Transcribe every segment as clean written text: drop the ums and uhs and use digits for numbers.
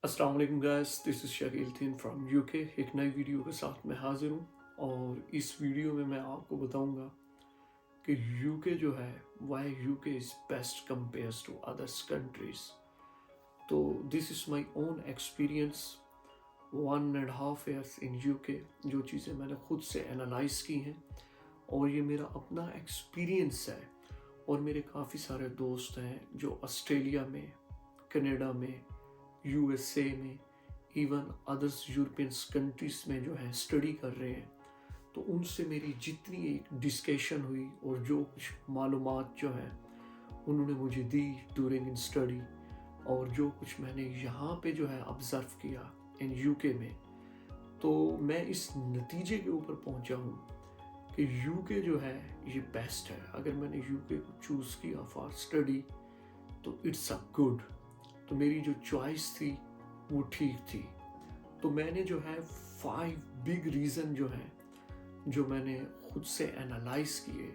अस्सलाम वालेकुम guys, this is Shakeel thin from UK. एक नई वीडियो के साथ मैं हाजिर हूँ और इस वीडियो में मैं आपको बताऊंगा कि यूके जो है why UK is best compares to others countries. तो this is my own experience 1.5 years in UK. जो चीज़ें मैंने खुद से एनालाइज की हैं और ये मेरा अपना एक्सपीरियंस है। और मेरे काफ़ी सारे दोस्त हैं जो ऑस्ट्रेलिया में, कनाडा में, यूएसए में, इवन अदर्स यूरोपियन कंट्रीज में जो है स्टडी कर रहे हैं। तो उनसे मेरी जितनी एक डिस्कशन हुई और जो कुछ मालूमात जो है उन्होंने मुझे दी ड्यूरिंग इन स्टडी, और जो कुछ मैंने यहाँ पे जो है ऑब्जर्व किया इन यूके में, तो मैं इस नतीजे के ऊपर पहुँचा हूँ कि यूके जो है ये बेस्ट है। अगर मैंने यूके को चूज़ किया फॉर स्टडी तो इट्स अ गुड। तो मेरी जो चॉइस थी वो ठीक थी। तो मैंने जो है 5 बिग रीज़न जो है जो मैंने खुद से एनालाइज किए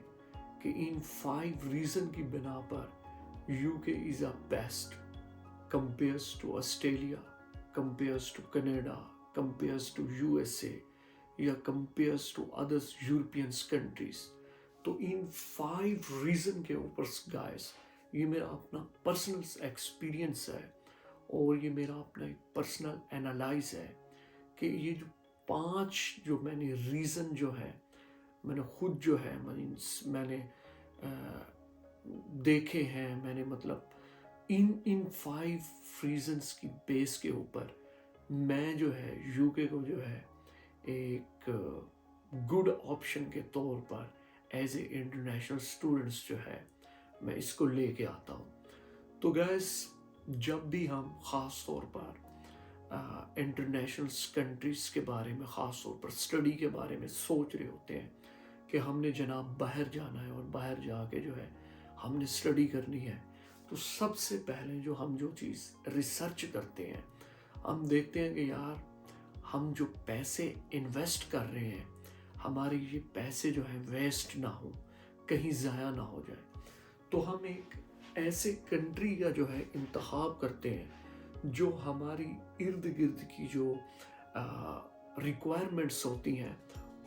कि इन 5 रीज़न की बिना पर UK is a best compares to Australia, compares to Canada, compares to USA या compares to others European countries. तो इन 5 रीज़न के ऊपर गाइस, ये मेरा अपना पर्सनल एक्सपीरियंस है और ये मेरा अपना एक पर्सनल एनालाइज है कि ये जो 5 जो मैंने रीज़न जो है मैंने खुद जो है मैंने देखे हैं। मैंने मतलब इन इन 5 रीजंस की बेस के ऊपर मैं जो है यूके को जो है एक गुड ऑप्शन के तौर पर एज ए इंटरनेशनल स्टूडेंट्स जो है मैं इसको लेके आता हूँ। तो गैस, जब भी हम ख़ास तौर पर इंटरनेशनल कंट्रीज़ के बारे में, ख़ास तौर पर स्टडी के बारे में सोच रहे होते हैं कि हमने जनाब बाहर जाना है और बाहर जाके जो है हमने स्टडी करनी है, तो सबसे पहले जो हम जो चीज़ रिसर्च करते हैं, हम देखते हैं कि यार हम जो पैसे इन्वेस्ट कर रहे हैं, हमारे ये पैसे जो है वेस्ट ना हो, कहीं ज़ाया ना हो जाए। तो हम एक ऐसे कंट्री का जो है इंतखाब करते हैं जो हमारी इर्द गिर्द की जो रिक्वायरमेंट्स होती हैं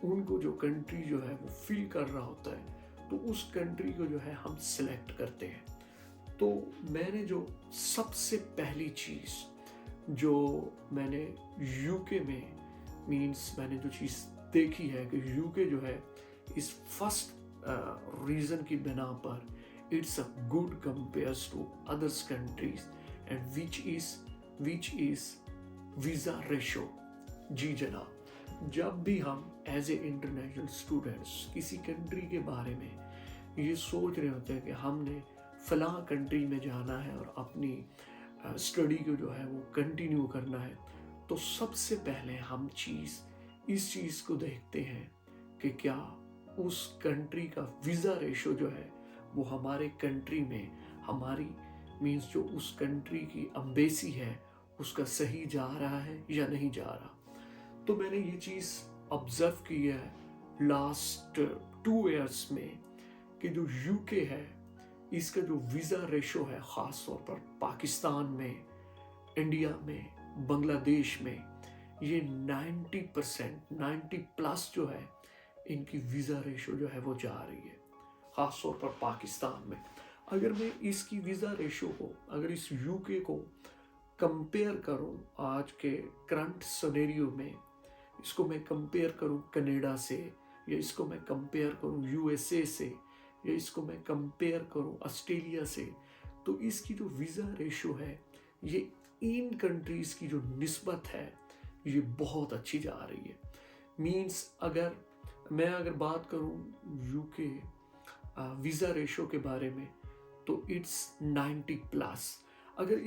उनको जो कंट्री जो है वो फिल कर रहा होता है, तो उस कंट्री को जो है हम सिलेक्ट करते हैं। तो मैंने जो सबसे पहली चीज़ जो मैंने यूके में मैंने जो चीज़ देखी है कि यूके जो है इस फर्स्ट रीज़न की बिना पर it's a good compares to others countries and which is visa ratio. जी जनाब, जब भी हम एज ए इंटरनेशनल स्टूडेंट्स किसी कंट्री के बारे में ये सोच रहे होते हैं कि हमने फलां कंट्री में जाना है और अपनी स्टडी को जो है वो कंटिन्यू करना है, तो सबसे पहले हम इस चीज़ को देखते हैं कि क्या उस कंट्री का वीज़ा रेशो जो है वो हमारे कंट्री में हमारी मीन्स जो उस कंट्री की एम्बेसी है उसका सही जा रहा है या नहीं जा रहा। तो मैंने ये चीज़ ऑब्जर्व की है लास्ट 2 years में कि जो यूके है इसका जो वीज़ा रेशो है ख़ास तौर पर पाकिस्तान में, इंडिया में, बांग्लादेश में, ये 90% 90+ जो है इनकी वीज़ा रेशो जो है वो जा रही है ख़ास तौर पर पाकिस्तान में। अगर मैं इसकी वीज़ा रेशो को, अगर इस यूके को कंपेयर करूं आज के करंट सिनेरियो में, इसको मैं कंपेयर करूं कनाडा से, या इसको मैं कंपेयर करूं यूएसए से, या इसको मैं कंपेयर करूं ऑस्ट्रेलिया से, तो इसकी जो वीज़ा रेशो है ये इन कंट्रीज़ की जो निस्बत है ये बहुत अच्छी जा रही है। मीन्स अगर बात करूं यूके वीज़ा रेशो के बारे में तो इट्स 90+। अगर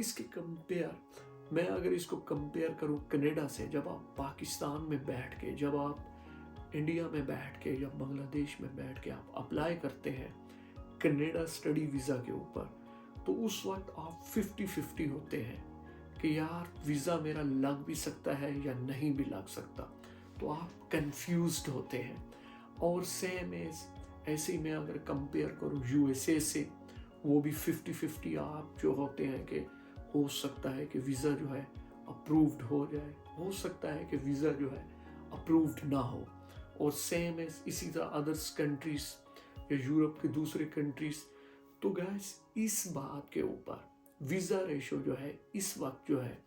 इसको कंपेयर करूं कनाडा से, जब आप पाकिस्तान में बैठ के, जब आप इंडिया में बैठ के या बांग्लादेश में बैठ के आप अप्लाई करते हैं कनाडा स्टडी वीज़ा के ऊपर, तो उस वक्त आप 50-50 होते हैं कि यार वीज़ा मेरा लग भी सकता है या नहीं भी लग सकता, तो आप कंफ्यूज्ड होते हैं। और सेम ऐसे ही मैं अगर कंपेयर करूं यूएसए से, वो भी 50-50 आप जो होते हैं कि हो सकता है कि वीज़ा जो है अप्रूव्ड हो जाए, हो सकता है कि वीज़ा जो है अप्रूव्ड ना हो। और सेम है इसी तरह अदर्स कंट्रीज या यूरोप के दूसरे कंट्रीज। तो गैस इस बात के ऊपर वीज़ा रेशो जो है इस वक्त जो है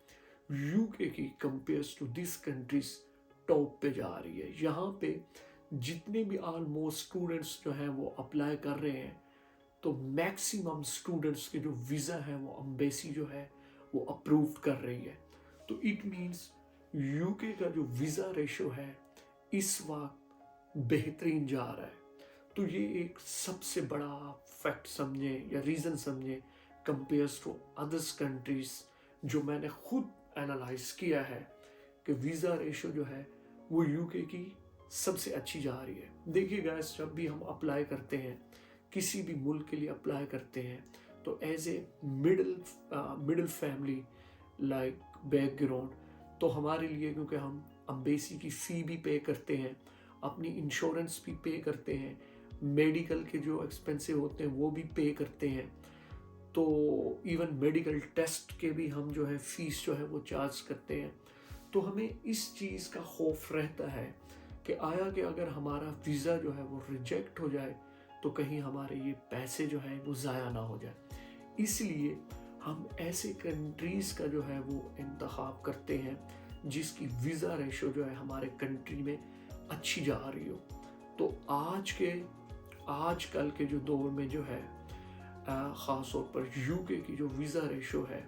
यूके की compares to this countries top पे जा रही है। यहाँ पे जितने भी ऑलमोस्ट स्टूडेंट्स जो हैं वो अप्लाई कर रहे हैं, तो मैक्सिमम स्टूडेंट्स के जो वीज़ा है वो एम्बेसी जो है वो अप्रूव कर रही है। तो इट मीन्स यूके का जो वीज़ा रेशो है इस वक्त बेहतरीन जा रहा है। तो ये एक सबसे बड़ा फैक्ट समझे या रीज़न समझे कंपेयर्स टू अदर्स कंट्रीज, जो मैंने खुद एनालाइज किया है कि वीज़ा रेशो जो है वो यूके की सबसे अच्छी जा रही है। देखिए गाइस, जब भी हम अप्लाई करते हैं, किसी भी मुल्क के लिए अप्लाई करते हैं, तो as a middle family like background, तो हमारे लिए क्योंकि हम एम्बेसी की फ़ी भी पे करते हैं, अपनी इंश्योरेंस भी पे करते हैं, मेडिकल के जो एक्सपेंसिव होते हैं वो भी पे करते हैं, तो इवन मेडिकल टेस्ट के भी हम जो है फ़ीस जो है वो चार्ज करते हैं। तो हमें इस चीज़ का खौफ रहता है कि आया कि अगर हमारा वीज़ा जो है वो रिजेक्ट हो जाए तो कहीं हमारे ये पैसे जो है वो ज़ाया ना हो जाए। इसलिए हम ऐसे कंट्रीज़ का जो है वो इंतखाब करते हैं जिसकी वीज़ा रेशो जो है हमारे कंट्री में अच्छी जा रही हो। तो आजकल के जो दौर में जो है ख़ास तौर पर यूके की जो वीज़ा रेशो है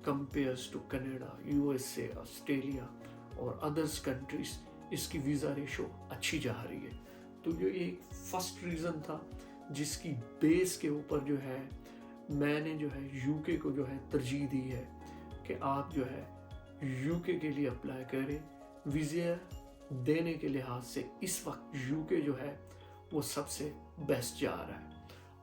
compares to Canada, USA, Australia और अदर्स कंट्रीज़, इसकी वीज़ा रेशो अच्छी जा रही है। तो ये एक फर्स्ट रीज़न था जिसकी बेस के ऊपर जो है मैंने जो है यूके को जो है तरजीह दी है कि आप जो है यूके के लिए अप्लाई करें। वीज़ा देने के लिहाज से इस वक्त यूके जो है वो सबसे बेस्ट जा रहा है।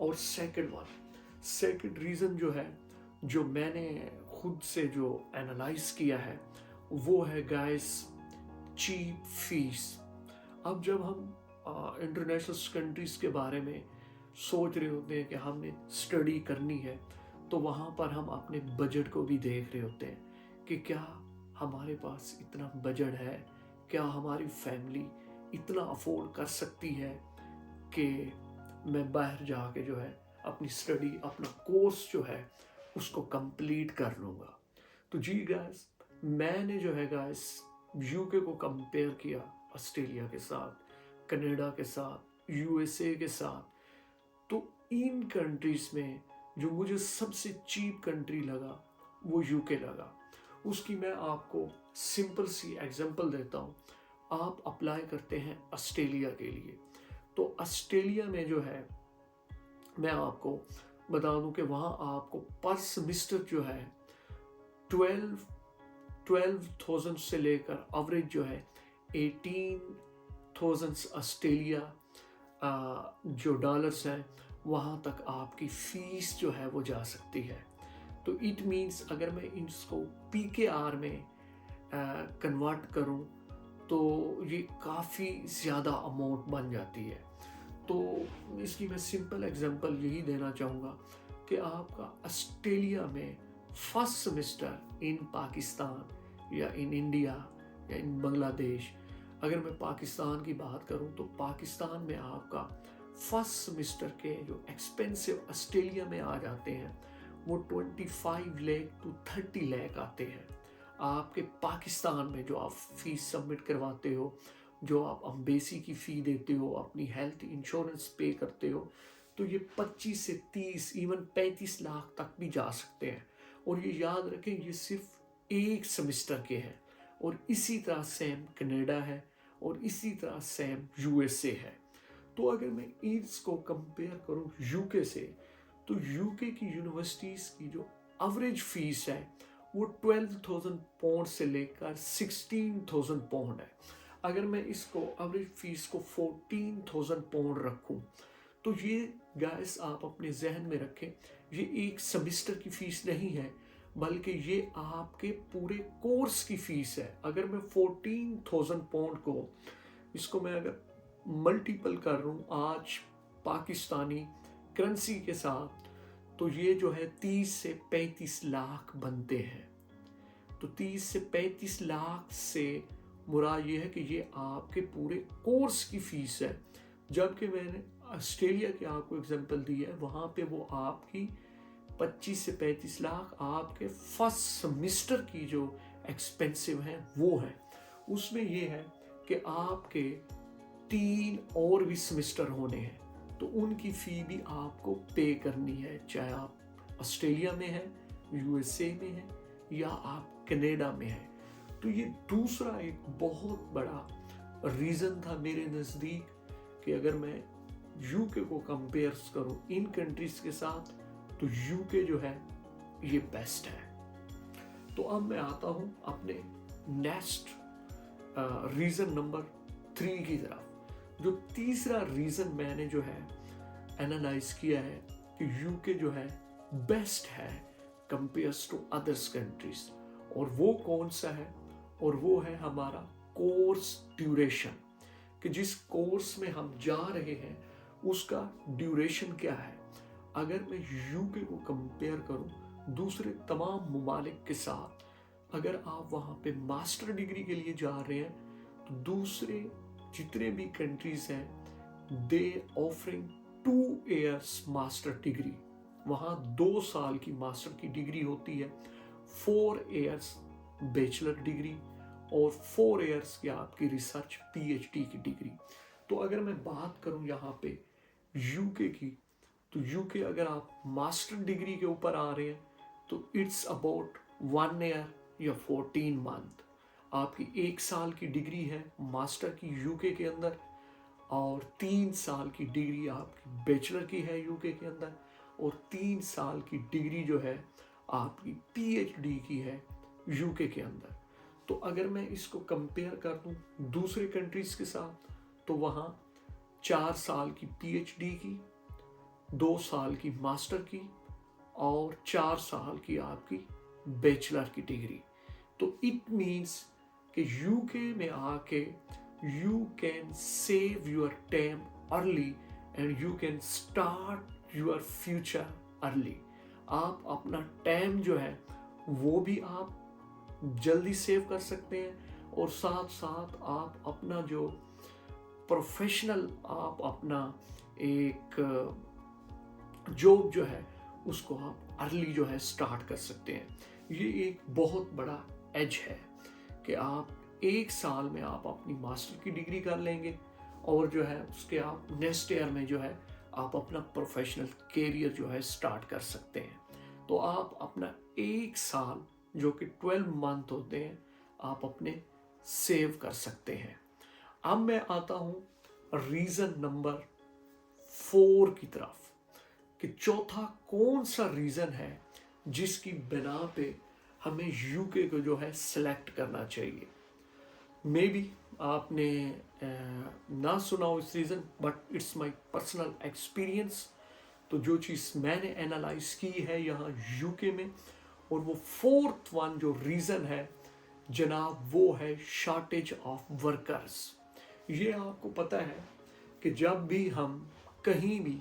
और सेकंड रीज़न जो है, जो मैंने खुद से जो एनालाइज किया है, वो है गाइस चीप फीस। अब जब हम इंटरनेशनल कंट्रीज़ के बारे में सोच रहे होते हैं कि हमने स्टडी करनी है, तो वहाँ पर हम अपने बजट को भी देख रहे होते हैं कि क्या हमारे पास इतना बजट है, क्या हमारी फैमिली इतना अफोर्ड कर सकती है कि मैं बाहर जाके जो है अपनी स्टडी, अपना कोर्स जो है उसको कंप्लीट कर लूँगा। तो जी गाइस, मैंने जो है गाइस यूके को कंपेयर किया ऑस्ट्रेलिया के साथ, कनाडा के साथ, यूएसए के साथ। तो इन कंट्रीज़ में जो मुझे सबसे चीप कंट्री लगा वो यूके लगा। उसकी मैं आपको सिंपल सी एग्जांपल देता हूँ। आप अप्लाई करते हैं ऑस्ट्रेलिया के लिए, तो ऑस्ट्रेलिया में जो है मैं आपको बता दूं कि वहाँ आपको पर सेमिस्टर जो है 12,000 से लेकर एवरेज जो है 18,000 ऑस्ट्रेलिया जो डॉलर्स हैं वहाँ तक आपकी फ़ीस जो है वो जा सकती है। तो इट मीन्स अगर मैं इसको PKR में कन्वर्ट करूँ तो ये काफ़ी ज़्यादा अमाउंट बन जाती है। तो इसकी मैं सिंपल एग्जांपल यही देना चाहूँगा कि आपका ऑस्ट्रेलिया में फर्स्ट सेमेस्टर इन पाकिस्तान या इन इंडिया या इन बांग्लादेश, अगर मैं पाकिस्तान की बात करूँ तो पाकिस्तान में आपका फर्स्ट सेमेस्टर के जो एक्सपेंसिव ऑस्ट्रेलिया में आ जाते हैं वो 25 लाख to 30 लाख आते हैं। आपके पाकिस्तान में जो आप फीस सबमिट करवाते हो, जो आप एम्बेसी की फ़ी देते हो, अपनी हेल्थ इंश्योरेंस पे करते हो, तो ये 25 से 30 इवन 35 लाख तक भी जा सकते हैं। और ये याद रखें ये सिर्फ एक सेमेस्टर के हैं। और इसी तरह सेम कनाडा है और इसी तरह सेम यूएसए है। तो अगर मैं इसको कंपेयर करूँ यूके से, तो यूके की यूनिवर्सिटीज़ की जो एवरेज फ़ीस है वो 12,000 पाउंड से लेकर 16,000 पाउंड है। अगर मैं इसको एवरेज फ़ीस को 14,000 पाउंड रखूं, तो ये गाइस आप अपने जहन में रखें, ये एक सेमेस्टर की फ़ीस नहीं है बल्कि ये आपके पूरे कोर्स की फ़ीस है। अगर मैं 14,000 पाउंड को इसको मैं अगर मल्टीपल कर रहा हूँ आज पाकिस्तानी करेंसी के साथ, तो ये जो है 30 से 35 लाख बनते हैं। तो 30 से 35 लाख से मुराद ये है कि ये आपके पूरे कोर्स की फीस है। जबकि मैंने ऑस्ट्रेलिया के आपको एग्जांपल दी है, वहाँ पे वो आपकी 25 से 35 लाख आपके फर्स्ट सेमेस्टर की जो एक्सपेंसिव हैं वो है। उसमें ये है कि आपके 3 और भी सेमेस्टर होने हैं, तो उनकी फ़ी भी आपको पे करनी है, चाहे आप ऑस्ट्रेलिया में है, यूएसए में है या आप कनाडा में है। तो ये दूसरा एक बहुत बड़ा रीज़न था मेरे नज़दीक कि अगर मैं यूके को कंपेयर करूँ इन कंट्रीज़ के साथ, तो यूके जो है ये बेस्ट है। तो अब मैं आता हूँ अपने नेक्स्ट रीज़न नंबर 3 की तरफ। जो तीसरा रीज़न मैंने जो है एनालाइज किया है कि यूके जो है बेस्ट है कंपेयर्स टू अदर्स कंट्रीज, और वो कौन सा है, और वो है हमारा कोर्स ड्यूरेशन, कि जिस कोर्स में हम जा रहे हैं उसका ड्यूरेशन क्या है। अगर मैं यूके को कंपेयर करूं दूसरे तमाम ममालिक के साथ, अगर आप वहाँ पे मास्टर डिग्री के लिए जा रहे हैं तो दूसरे जितने भी कंट्रीज हैं दे ऑफरिंग 2 years मास्टर डिग्री। वहाँ 2 साल की मास्टर की डिग्री होती है, 4 years बैचलर डिग्री और 4 years की आपकी रिसर्च पीएचडी की डिग्री। तो अगर मैं बात करूं यहाँ पे यूके की, तो यूके अगर आप मास्टर डिग्री के ऊपर आ रहे हैं तो इट्स अबाउट 1 year या 14 month। आपकी 1 साल की डिग्री है मास्टर की यूके के अंदर, और 3 साल की डिग्री आपकी बैचलर की है यूके के अंदर, और 3 साल की डिग्री जो है आपकी पीएचडी की है यूके के अंदर। तो अगर मैं इसको कंपेयर कर दूं दूसरे कंट्रीज के साथ, तो वहाँ 4 साल की पीएचडी की, 2 साल की मास्टर की और 4 साल की आपकी बैचलर की डिग्री। तो इट मीन्स कि यूके में आके you can save your time early and you can start your future early. आप अपना टाइम जो है वो भी आप जल्दी सेव कर सकते हैं, और साथ साथ आप अपना जो प्रोफेशनल आप अपना एक जॉब जो है उसको आप अर्ली जो है स्टार्ट कर सकते हैं। ये एक बहुत बड़ा एज है कि आप 1 साल में आप अपनी मास्टर की डिग्री कर लेंगे, और जो है उसके आप नेक्स्ट ईयर में जो है आप अपना प्रोफेशनल कैरियर जो है स्टार्ट कर सकते हैं। तो आप अपना 1 साल जो कि 12 मंथ होते हैं आप अपने सेव कर सकते हैं। अब मैं आता हूं रीजन नंबर 4 की तरफ, कि चौथा कौन सा रीजन है जिसकी बिना पे हमें यूके को जो है सिलेक्ट करना चाहिए। मे बी आपने ना सुना हो इस reason, but it's my personal experience. तो जो चीज़ मैंने एनालाइज की है यहाँ यूके में, और वो 4th वन जो रीज़न है जनाब वो है शॉर्टेज ऑफ वर्कर्स। ये आपको पता है कि जब भी हम कहीं भी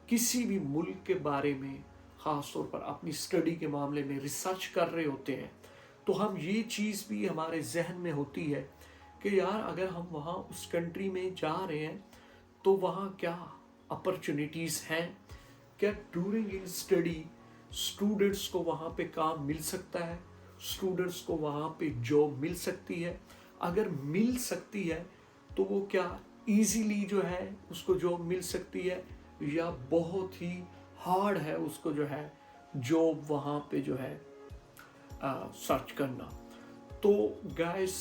किसी भी मुल्क के बारे में ख़ास तौर पर अपनी स्टडी के मामले में रिसर्च कर रहे होते हैं, तो हम ये चीज़ भी हमारे जहन में होती है कि यार अगर हम वहाँ उस कंट्री में जा रहे हैं तो वहाँ क्या अपॉर्चुनिटीज़ हैं, क्या ड्यूरिंग इन स्टडी स्टूडेंट्स को वहाँ पे काम मिल सकता है, स्टूडेंट्स को वहाँ पे जॉब मिल सकती है। अगर मिल सकती है तो वो क्या इजीली जो है उसको जॉब मिल सकती है, या बहुत ही हार्ड है उसको जो है जॉब वहाँ पे जो है सर्च करना। तो गाइस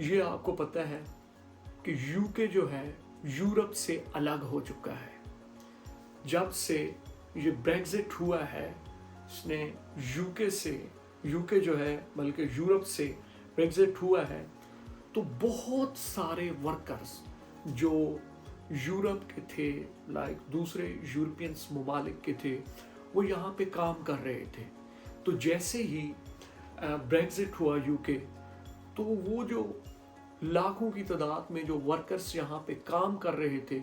ये आपको पता है कि यूके जो है यूरोप से अलग हो चुका है। जब से ये ब्रेग्जिट हुआ है इसने यूके जो है बल्कि यूरोप से ब्रेग्जिट हुआ है, तो बहुत सारे वर्कर्स जो यूरोप के थे लाइक दूसरे यूरोपियन ममालिक के थे वो यहाँ पे काम कर रहे थे। तो जैसे ही ब्रेग्जिट हुआ यूके, तो वो जो लाखों की तादाद में जो वर्कर्स यहाँ पे काम कर रहे थे,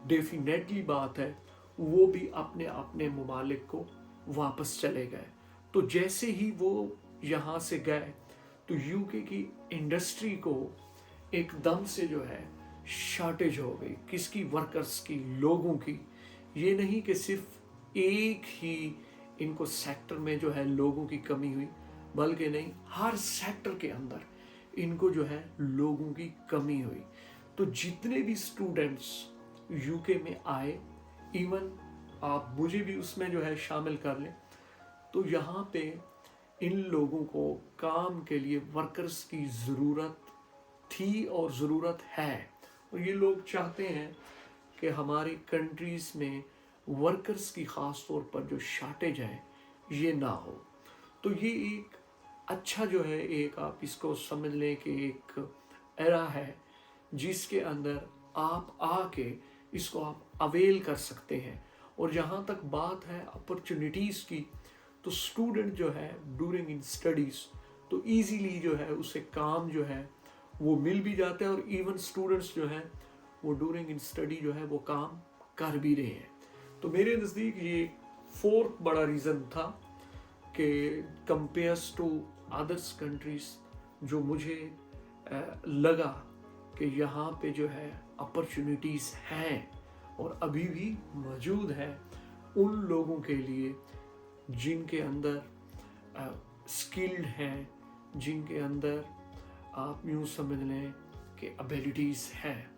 डेफिनेटली बात है वो भी अपने अपने ममालिक को वापस चले गए। तो जैसे ही वो यहाँ से गए तो यूके की इंडस्ट्री को एकदम से जो है शॉर्टेज हो गई, किसकी, वर्कर्स की, लोगों की। ये नहीं कि सिर्फ एक ही इनको सेक्टर में जो है लोगों की कमी हुई, बल्कि नहीं, हर सेक्टर के अंदर इनको जो है लोगों की कमी हुई। तो जितने भी स्टूडेंट्स यूके में आए, इवन आप मुझे भी उसमें जो है शामिल कर लें, तो यहाँ पे इन लोगों को काम के लिए वर्कर्स की ज़रूरत थी और ज़रूरत है। और ये लोग चाहते हैं कि हमारी कंट्रीज़ में वर्कर्स की ख़ास तौर पर जो शॉर्टेज है ये ना हो। तो ये एक अच्छा जो है, एक आप इसको समझ लें कि एक एरा है जिसके अंदर आप आके इसको आप अवेल कर सकते हैं। और जहाँ तक बात है अपॉर्चुनिटीज़ की, तो स्टूडेंट जो है ड्यूरिंग इन स्टडीज़ तो इजीली जो है उसे काम जो है वो मिल भी जाता है, और इवन स्टूडेंट्स जो हैं वो ड्यूरिंग इन स्टडी जो है वो काम कर भी रहे हैं। तो मेरे नज़दीक ये फोर्थ बड़ा रीज़न था कि कंपेयर्स टू अदर्स कंट्रीज़ जो मुझे लगा कि यहाँ पे जो है अपॉर्चुनिटीज़ हैं और अभी भी मौजूद है उन लोगों के लिए जिनके अंदर स्किल्ड हैं, जिनके अंदर आप यूँ समझ लें कि एबिलिटीज़ हैं।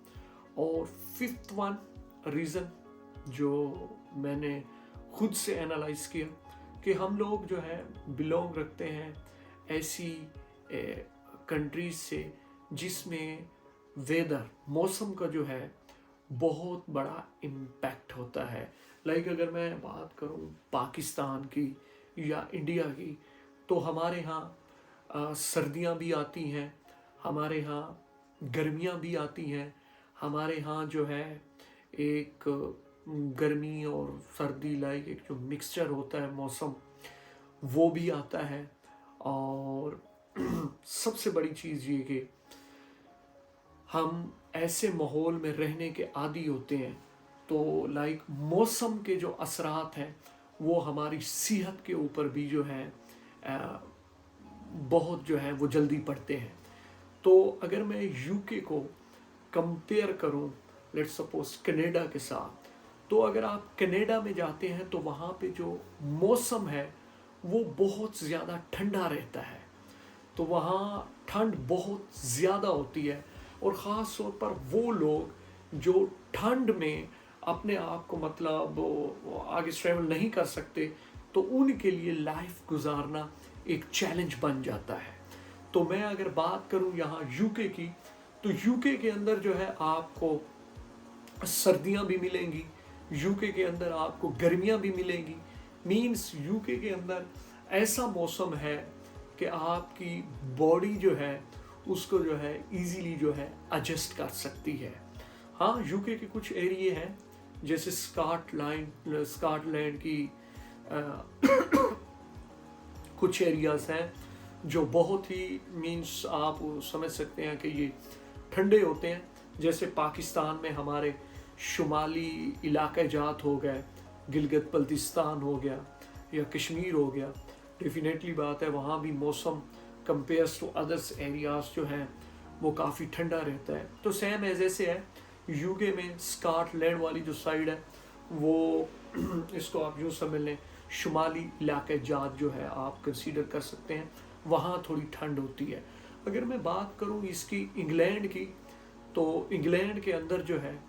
और फिफ्थ वन रीज़न जो मैंने खुद से एनालाइज किया कि हम लोग जो है बिलोंग रखते हैं ऐसी कंट्रीज से जिसमें वेदर, मौसम का जो है बहुत बड़ा इम्पैक्ट होता है। लाइक अगर मैं बात करूं पाकिस्तान की या इंडिया की, तो हमारे यहाँ सर्दियाँ भी आती हैं, हमारे यहाँ गर्मियाँ भी आती हैं, हमारे यहाँ जो है एक गर्मी और सर्दी लाइक एक जो मिक्सचर होता है मौसम वो भी आता है। और सबसे बड़ी चीज़ ये कि हम ऐसे माहौल में रहने के आदी होते हैं, तो लाइक मौसम के जो असरात हैं वो हमारी सेहत के ऊपर भी जो है बहुत जो है वो जल्दी पड़ते हैं। तो अगर मैं यूके को कंपेयर करूं लेट्स सपोज कनाडा के साथ, तो अगर आप कनाडा में जाते हैं तो वहाँ पे जो मौसम है वो बहुत ज़्यादा ठंडा रहता है। तो वहाँ ठंड बहुत ज़्यादा होती है, और ख़ास तौर पर वो लोग जो ठंड में अपने आप को मतलब आगे ट्रैवल नहीं कर सकते, तो उनके लिए लाइफ गुजारना एक चैलेंज बन जाता है। तो मैं अगर बात करूं यहाँ यूके की, तो यूके के अंदर जो है आपको सर्दियाँ भी मिलेंगी, यूके के अंदर आपको गर्मियाँ भी मिलेंगी। मीन्स यूके के अंदर ऐसा मौसम है कि आपकी बॉडी जो है उसको जो है इजीली जो है एडजस्ट कर सकती है। हाँ, यूके के कुछ एरिए हैं जैसे स्कॉटलैंड की कुछ एरियाज हैं जो बहुत ही मीन्स आप समझ सकते हैं कि ये ठंडे होते हैं। जैसे पाकिस्तान में हमारे शुमाली इलाके जात हो गए, गिलगित बल्तिस्तान हो गया या कश्मीर हो गया, डेफिनेटली बात है वहाँ भी मौसम कंपेयर्स टू अदर्स एरियाज जो हैं वो काफ़ी ठंडा रहता है। तो सेम ऐसे से है यूके में स्कॉटलैंड वाली जो साइड है वो इसको आप यूँ समझ लें शुमाली इलाके जात जो है आप कंसीडर कर सकते हैं, वहाँ थोड़ी ठंड होती है। अगर मैं बात करूँ इसकी इंग्लैंड की, तो इंग्लैंड के अंदर जो है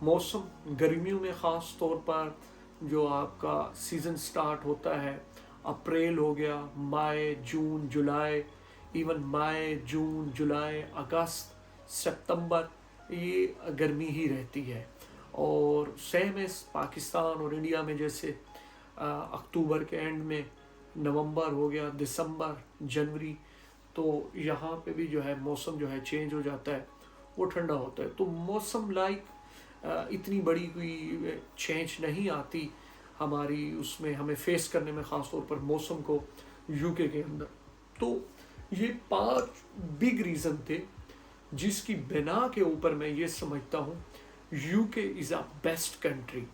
मौसम गर्मियों में ख़ास तौर पर जो आपका सीज़न स्टार्ट होता है अप्रैल हो गया, मई जून जुलाई, इवन मई जून जुलाई अगस्त सितंबर, ये गर्मी ही रहती है। और सेम है पाकिस्तान और इंडिया में, जैसे अक्टूबर के एंड में नवंबर हो गया, दिसंबर, जनवरी, तो यहाँ पे भी जो है मौसम जो है चेंज हो जाता है, वो ठंडा होता है। तो मौसम लाइक इतनी बड़ी कोई चेंज नहीं आती हमारी उसमें हमें फेस करने में, ख़ास तौर पर मौसम को यूके के अंदर। तो ये 5 बिग रीज़न थे जिसकी बिना के ऊपर मैं ये समझता हूँ UK is a best country.